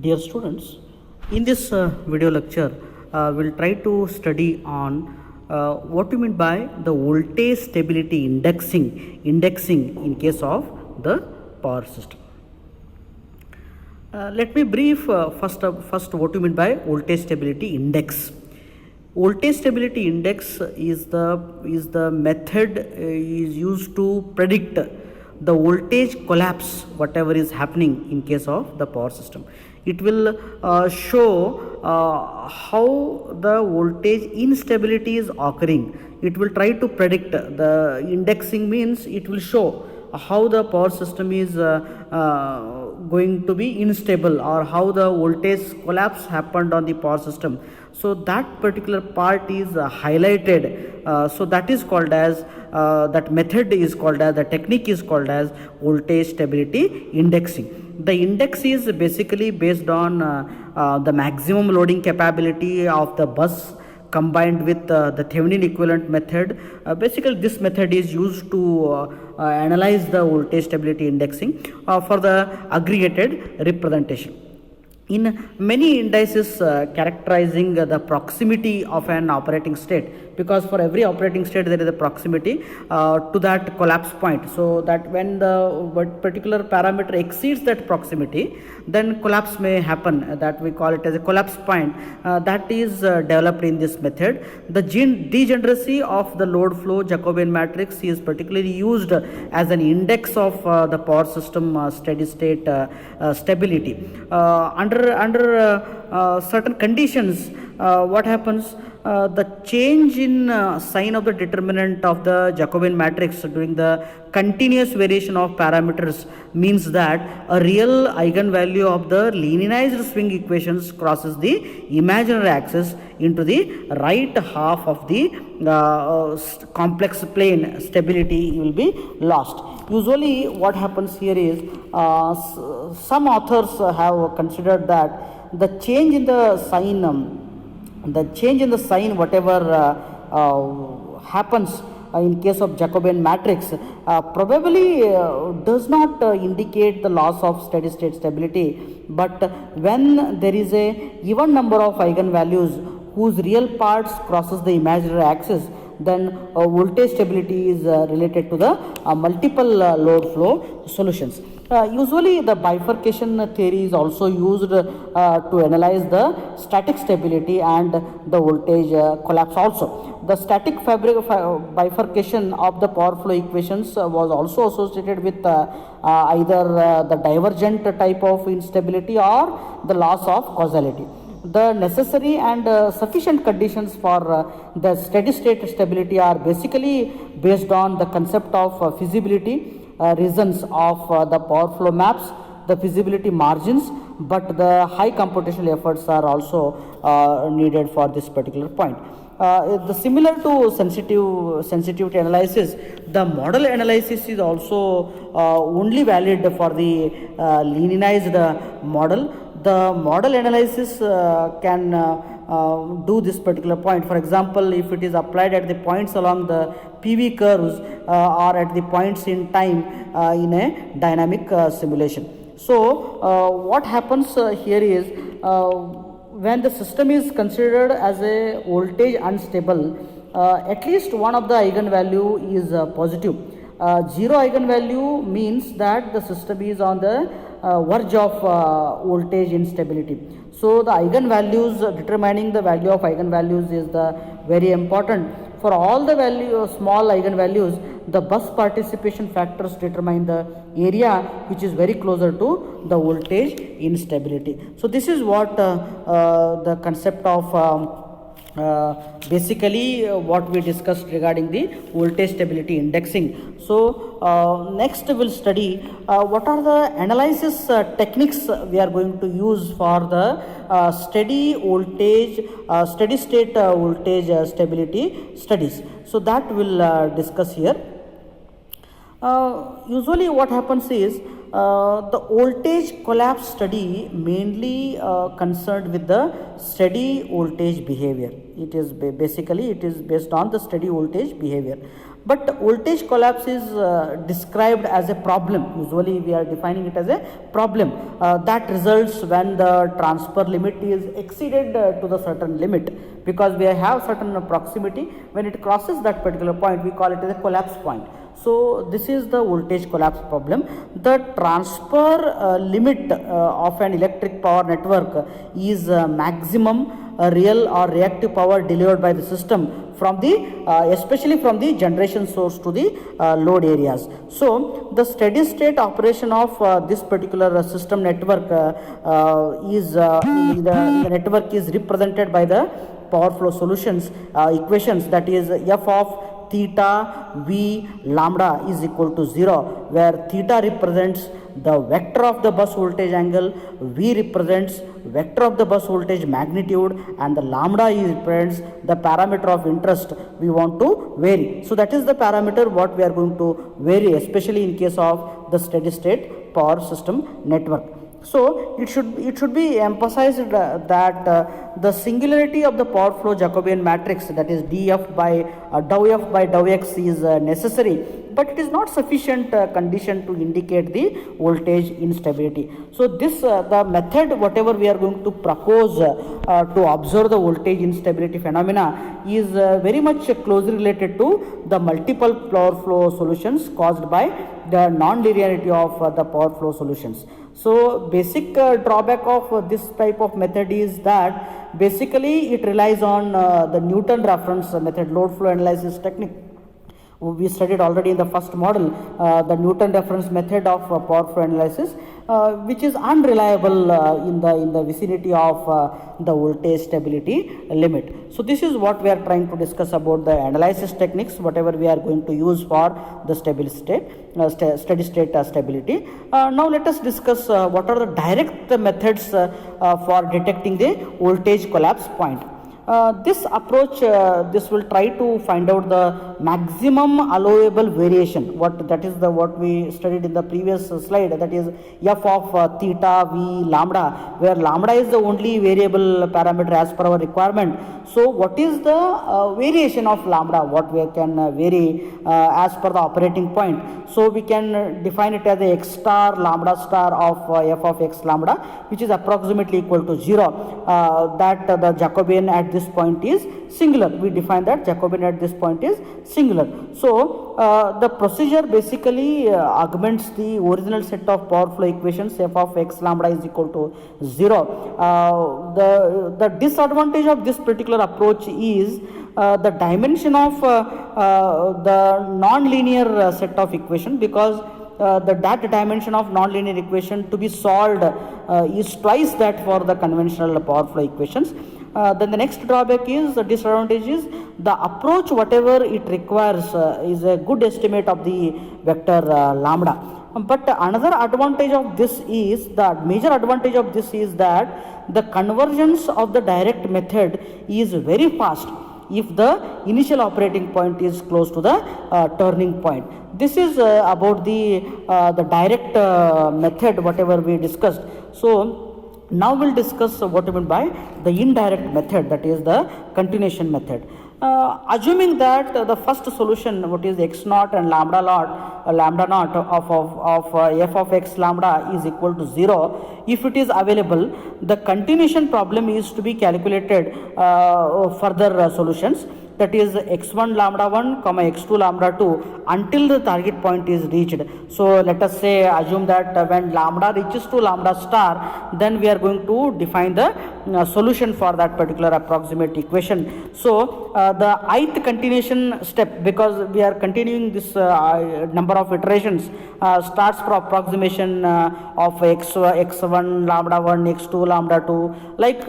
Dear students, in this video lecture, we'll try to study on what you mean by the voltage stability indexing in case of the power system. Let me brief first what you mean by voltage stability index. Voltage stability index is the method is used to predict the voltage collapse whatever is happening in case of the power system. It will show how the voltage instability is occurring. It will try to predict. The indexing means it will show how the power system is going to be unstable, or how the voltage collapse happened on the power system. So that particular part is highlighted. So that is called as that method is called as, the technique is called as voltage stability indexing. The index is basically based on the maximum loading capability of the bus combined with the Thevenin equivalent method. Basically this method is used to analyze the voltage stability indexing for the aggregated representation. In many indices characterizing the proximity of an operating state, because for every operating state there is a proximity to that collapse point, so that when the particular parameter exceeds that proximity, then collapse may happen. That we call it as a collapse point. That is developed in this method. The degeneracy of the load flow Jacobian matrix is particularly used as an index of the power system steady state stability. Under certain conditions, what happens? The change in sign of the determinant of the Jacobian matrix during the continuous variation of parameters means that a real eigenvalue of the linearized swing equations crosses the imaginary axis into the right half of the complex plane. Stability will be lost. Usually what happens here is some authors have considered that the change in the sign whatever happens in case of Jacobian matrix probably does not indicate the loss of steady state stability, but when there is a even number of eigenvalues whose real parts crosses the imaginary axis, then voltage stability is related to the multiple load flow solutions. Usually the bifurcation theory is also used to analyze the static stability and the voltage collapse also. The static bifurcation of the power flow equations was also associated with either the divergent type of instability or the loss of causality. The necessary and sufficient conditions for the steady state stability are basically based on the concept of feasibility reasons of the power flow maps, the feasibility margins, but the high computational efforts are also needed for this particular point. The similar to sensitivity analysis, the model analysis is also only valid for the linearized model. The model analysis can do this particular point. For example, if it is applied at the points along the PV curves or at the points in time in a dynamic simulation. So what happens here is when the system is considered as a voltage unstable, at least one of the eigenvalue is positive. Zero eigenvalue means that the system is on the verge of voltage instability. So the eigenvalues, determining the value of eigenvalues is the very important. For all the small eigenvalues, the bus participation factors determine the area which is very closer to the voltage instability. So this is what the concept of basically what we discussed regarding the voltage stability indexing. So next we'll study what are the analysis techniques we are going to use for the steady state voltage stability studies. So that we'll discuss here. Usually what happens is the voltage collapse study mainly concerned with the steady voltage behavior. It is basically it is based on the steady voltage behavior. But voltage collapse is described as a problem. Usually we are defining it as a problem that results when the transfer limit is exceeded to the certain limit, because we have certain proximity. When it crosses that particular point, we call it as a collapse point. So this is the voltage collapse problem. The transfer limit of an electric power network is maximum real or reactive power delivered by the system from the especially from the generation source to the load areas. So the steady state operation of this particular system network the network is represented by the power flow solutions equations, that is f of theta v lambda is equal to 0, where theta represents the vector of the bus voltage angle, v represents vector of the bus voltage magnitude, and the lambda represents the parameter of interest we want to vary. So that is the parameter what we are going to vary, especially in case of the steady state power system network. So it should be emphasized that the singularity of the power flow Jacobian matrix, that is df by dou f by dou x, is necessary, but it is not sufficient condition to indicate the voltage instability. So this the method whatever we are going to propose to observe the voltage instability phenomena is very much closely related to the multiple power flow solutions caused by the non-linearity of the power flow solutions. So basic drawback of this type of method is that basically it relies on the Newton reference method, load flow analysis technique. We studied already in the first model the Newton reference method of power flow analysis, which is unreliable in the vicinity of the voltage stability limit. So this is what we are trying to discuss about the analysis techniques whatever we are going to use for the steady state stability. Now let us discuss what are the direct methods for detecting the voltage collapse point. This approach this will try to find out the maximum allowable variation, what we studied in the previous slide, that is f of theta v lambda, where lambda is the only variable parameter as per our requirement. So what is the variation of lambda, what we can vary as per the operating point? So we can define it as a x star lambda star of f of x lambda, which is approximately equal to 0, that the Jacobian at this point is singular. We define that Jacobian at this point is singular. So the procedure basically augments the original set of power flow equations, f of x lambda is equal to 0. The disadvantage of this particular approach is the dimension of the non-linear set of equation, because that dimension of non-linear equation to be solved is twice that for the conventional power flow equations. Then the next drawback is, the disadvantage is, the approach whatever it requires is a good estimate of the vector lambda. But another advantage of this is, the major advantage of this is that the convergence of the direct method is very fast if the initial operating point is close to the turning point. This is about the direct method whatever we discussed. So now we'll discuss what we mean by the indirect method, that is the continuation method. Assuming that the first solution, what is x naught and lambda naught of f of x lambda is equal to 0, if it is available, the continuation problem is to be calculated further solutions, that is x1 lambda 1 comma x2 lambda 2 until the target point is reached. So let us say, assume that when lambda reaches to lambda star, then we are going to define the solution for that particular approximate equation. So the ith continuation step, because we are continuing this number of iterations, starts from approximation of x1 lambda 1 x2 lambda 2, like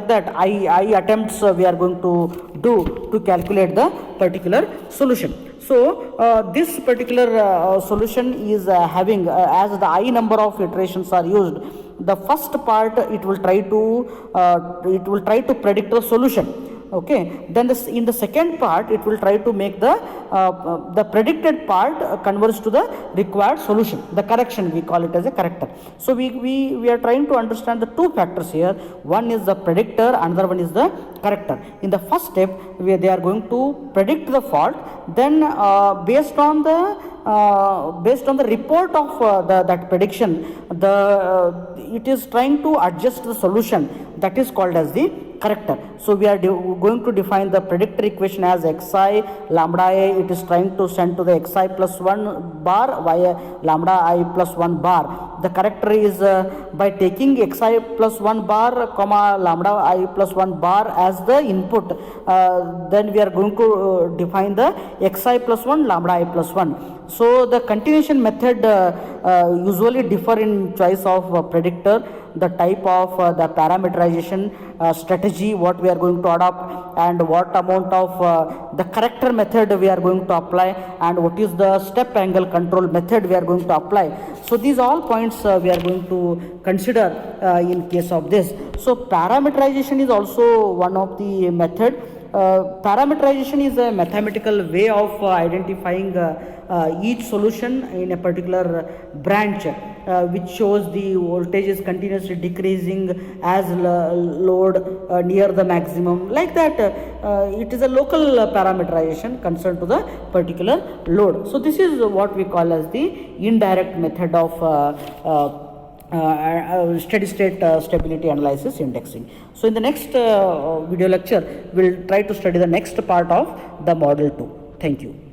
that I attempts we are going to do to calculate the particular solution. So this particular solution is having as the I number of iterations are used, the first part it will try to predict the solution. Okay, then in the second part it will try to make the predicted part converge to the required solution, the correction, we call it as a corrector. So we are trying to understand the two factors here. One is the predictor, another one is the corrector. In the first step, they are going to predict the fault, then based on the report of that prediction, it is trying to adjust the solution, that is called as the corrector. So we are going to define the predictor equation as xi lambda I, it is trying to send to the xi plus 1 bar via lambda I plus 1 bar. The corrector is by taking xi plus 1 bar comma lambda I plus 1 bar as the input, then we are going to define the xi plus 1 lambda I plus 1. So the continuation method usually differ in choice of predictor, the type of the parameterization strategy what we are going to adopt, and what amount of the corrector method we are going to apply, and what is the step angle control method we are going to apply. So these all points we are going to consider in case of this. So parameterization is also one of the method. Parameterization is a mathematical way of identifying each solution in a particular branch, which shows the voltage is continuously decreasing as load near the maximum, like that. It is a local parameterization concerned to the particular load. So this is what we call as the indirect method of steady state stability analysis indexing. So in the next video lecture, we'll try to study the next part of the model 2. Thank you.